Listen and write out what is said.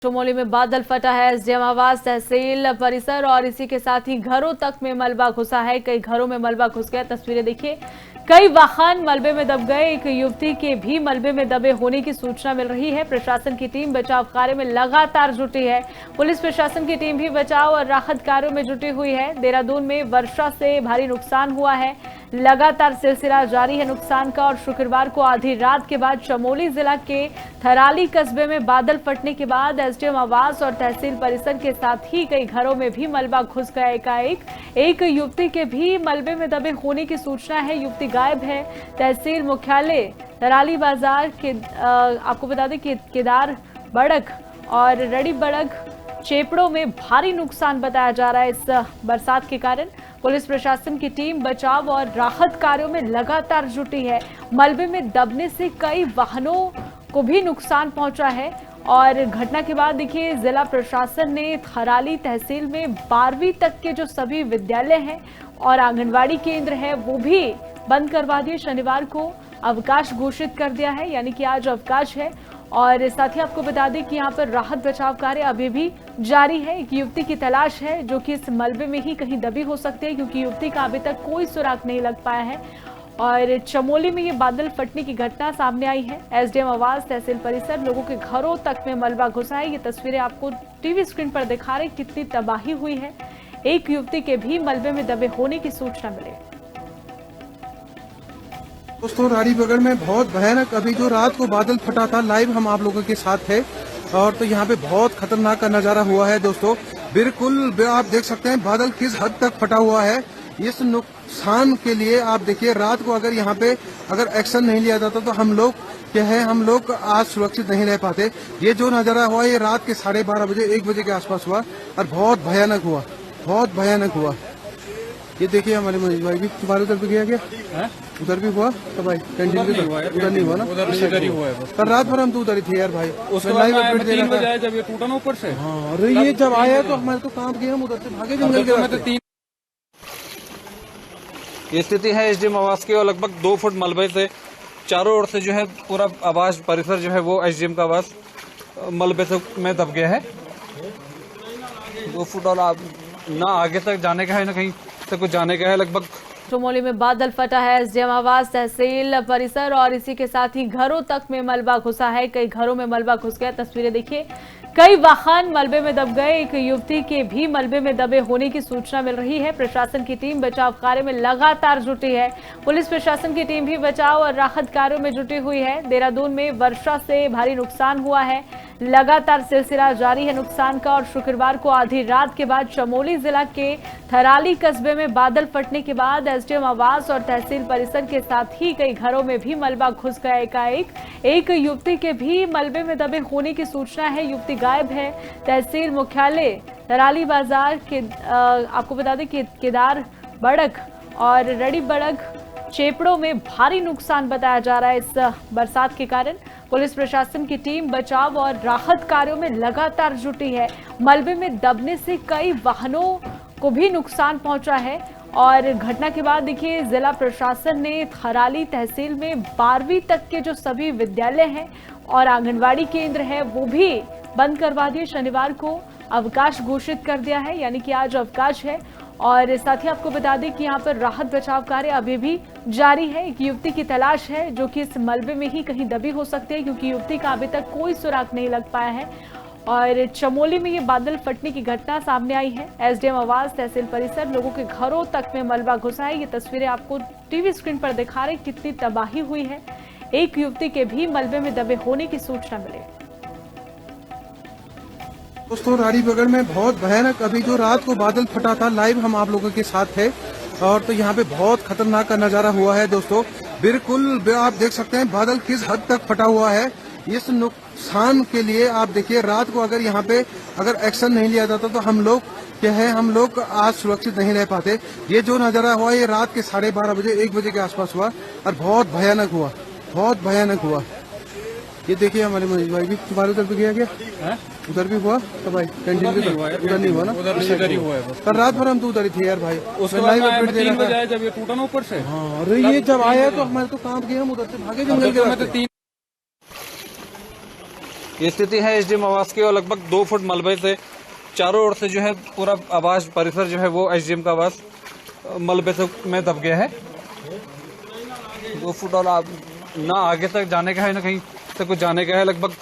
चमोली में बादल फटा है। एसडीएम आवास तहसील परिसर और इसी के साथ ही घरों तक में मलबा घुसा है। कई घरों में मलबा घुस गया। तस्वीरें देखिए, कई वाहन मलबे में दब गए। एक युवती के भी मलबे में दबे होने की सूचना मिल रही है। प्रशासन की टीम बचाव कार्य में लगातार जुटी है। पुलिस प्रशासन की टीम भी बचाव और राहत कार्यों में जुटी हुई है। देहरादून में वर्षा से भारी नुकसान हुआ है। लगातार सिलसिला जारी है नुकसान का और शुक्रवार को आधी रात के बाद चमोली जिला के थराली कस्बे में बादल फटने के बाद एसडीएम आवास और तहसील परिसर के साथ ही कई घरों में भी मलबा घुस गया। एकाएक एक युवती के भी मलबे में दबे होने की सूचना है। युवती गायब है। तहसील मुख्यालय थराली बाजार के आपको बता दें कि केदार बड़क और रड़ी बड़क चेपड़ों में भारी नुकसान बताया जा रहा है। इस बरसात के कारण पुलिस प्रशासन की टीम बचाव और राहत कार्यों में लगातार जुटी है। मलबे में दबने से कई वाहनों को भी नुकसान पहुंचा है और घटना के बाद देखिए, जिला प्रशासन ने थराली तहसील में 12वीं तक के जो सभी विद्यालय हैं और आंगनवाड़ी केंद्र है वो भी बंद करवा दिए। शनिवार को अवकाश घोषित कर दिया है, यानी कि आज अवकाश है। और साथ ही आपको बता दें कि यहाँ पर राहत बचाव कार्य अभी भी जारी है। एक युवती की तलाश है जो कि इस मलबे में ही कहीं दबी हो सकती है, क्योंकि युवती का अभी तक कोई सुराग नहीं लग पाया है। और चमोली में ये बादल फटने की घटना सामने आई है। एसडीएम आवास तहसील परिसर, लोगों के घरों तक में मलबा घुसा है। ये तस्वीरें आपको टीवी स्क्रीन पर दिखा रहे कितनी तबाही हुई है। एक युवती के भी मलबे में दबे होने की सूचना मिली। दोस्तों, रानीबगड़ में बहुत भयानक अभी जो रात को बादल फटा था, लाइव हम आप लोगों के साथ है। और तो यहाँ पे बहुत खतरनाक का नजारा हुआ है दोस्तों। बिल्कुल आप देख सकते हैं बादल किस हद तक फटा हुआ है। इस नुकसान के लिए आप देखिए, रात को अगर यहाँ पे अगर एक्शन नहीं लिया जाता तो हम लोग आज सुरक्षित नहीं रह पाते। ये जो नजारा हुआ ये रात के 12:30 बजे 1 बजे के आसपास हुआ और बहुत भयानक हुआ। ये देखिए हमारे मनीष भाई भी, तुम्हारे उधर भी गया उधर भी हुआ तो भाई कैंटीन भी उधर नहीं हुआ ना, उधर ही हुआ है। कल रात भर हम तो उधर ही थे यार भाई। उसके बाद 3 बजे आया जब ये टूटा ना ऊपर से। हाँ, अरे ये जब आया तो हमारे तो काम किया, हम उधर से भागे जंगल के रास्ते। ये स्थिति है एसडीएम आवास की और लगभग 2 फुट मलबे से चारों ओर से जो है पूरा आवास परिसर जो है वो एसडीएम का आवास मलबे से में दब गया है। 2 फुट और ना आगे तक जाने का है ना कहीं तक कुछ जाने का है। लगभग चमोली में बादल फटा है। एसडीएम आवास तहसील परिसर और इसी के साथ ही घरों तक में मलबा घुसा है। कई घरों में मलबा घुस गया। तस्वीरें देखिए, कई वाहन मलबे में दब गए। एक युवती के भी मलबे में दबे होने की सूचना मिल रही है। प्रशासन की टीम बचाव कार्य में लगातार जुटी है। पुलिस प्रशासन की टीम भी बचाव और राहत कार्यों में जुटी हुई है। देहरादून में वर्षा से भारी नुकसान हुआ है। लगातार सिलसिला जारी है नुकसान का और शुक्रवार को आधी रात के बाद चमोली जिला के थराली कस्बे में बादल फटने के बाद एसडीएम आवास और तहसील परिसर के साथ ही कई घरों में भी मलबा घुस गया। एकाएक एक युवती के भी मलबे में दबे होने की सूचना है। युवती गायब है। तहसील मुख्यालय थराली बाजार के आपको बता दें कि केदार बड़क और रड़ी बड़क चेपड़ों में भारी नुकसान बताया जा रहा है। इस बरसात के कारण पुलिस प्रशासन की टीम बचाव और राहत कार्यों में लगातार जुटी है। मलबे में दबने से कई वाहनों को भी नुकसान पहुंचा है और घटना के बाद देखिए, जिला प्रशासन ने थराली तहसील में 12वीं तक के जो सभी विद्यालय हैं और आंगनवाड़ी केंद्र है वो भी बंद करवा दिए। शनिवार को अवकाश घोषित कर दिया है, यानी कि आज अवकाश है। और साथ ही आपको बता दें कि यहाँ पर राहत बचाव कार्य अभी भी जारी है। एक युवती की तलाश है जो कि इस मलबे में ही कहीं दबी हो सकती है, क्योंकि युवती का अभी तक कोई सुराग नहीं लग पाया है। और चमोली में ये बादल फटने की घटना सामने आई है। एसडीएम आवास तहसील परिसर, लोगों के घरों तक में मलबा घुसा है। ये तस्वीरें आपको टीवी स्क्रीन पर दिखा रहे कितनी तबाही हुई है। एक युवती के भी मलबे में दबे होने की सूचना मिली। दोस्तों, रानीबगड़ में बहुत भयानक अभी जो रात को बादल फटा था, लाइव हम आप लोगों के साथ है। और तो यहाँ पे बहुत खतरनाक का नजारा हुआ है दोस्तों। बिल्कुल आप देख सकते हैं बादल किस हद तक फटा हुआ है। इस नुकसान के लिए आप देखिए, रात को अगर यहाँ पे अगर एक्शन नहीं लिया जाता तो हम लोग आज सुरक्षित नहीं रह पाते। ये जो नजारा हुआ ये रात के 12:30 बजे 1 बजे के आसपास हुआ और बहुत भयानक हुआ। ये देखिए हमारे मनीष भाई भी, तुम्हारे उधर भी गया उधर भी हुआ तो भाई कैंटीन भी उधर नहीं हुआ ना, उधर ही हुआ है। कल रात भर हम तो उधर ही थे यार भाई। उसके बाद 3 बजे आया जब ये टूटा ना ऊपर से। हाँ, अरे ये जब आया तो हमारे तो काम किया, हम उधर से भागे जंगल के रास्ते। ये स्थिति है एसडीएम आवास की और लगभग 2 फुट मलबे से चारों ओर से जो है पूरा आवास परिसर जो है वो एसडीएम का आवास मलबे से में दब गया है। 2 फुट और ना आगे तक जाने का है ना कहीं तक कुछ जाने का है। लगभग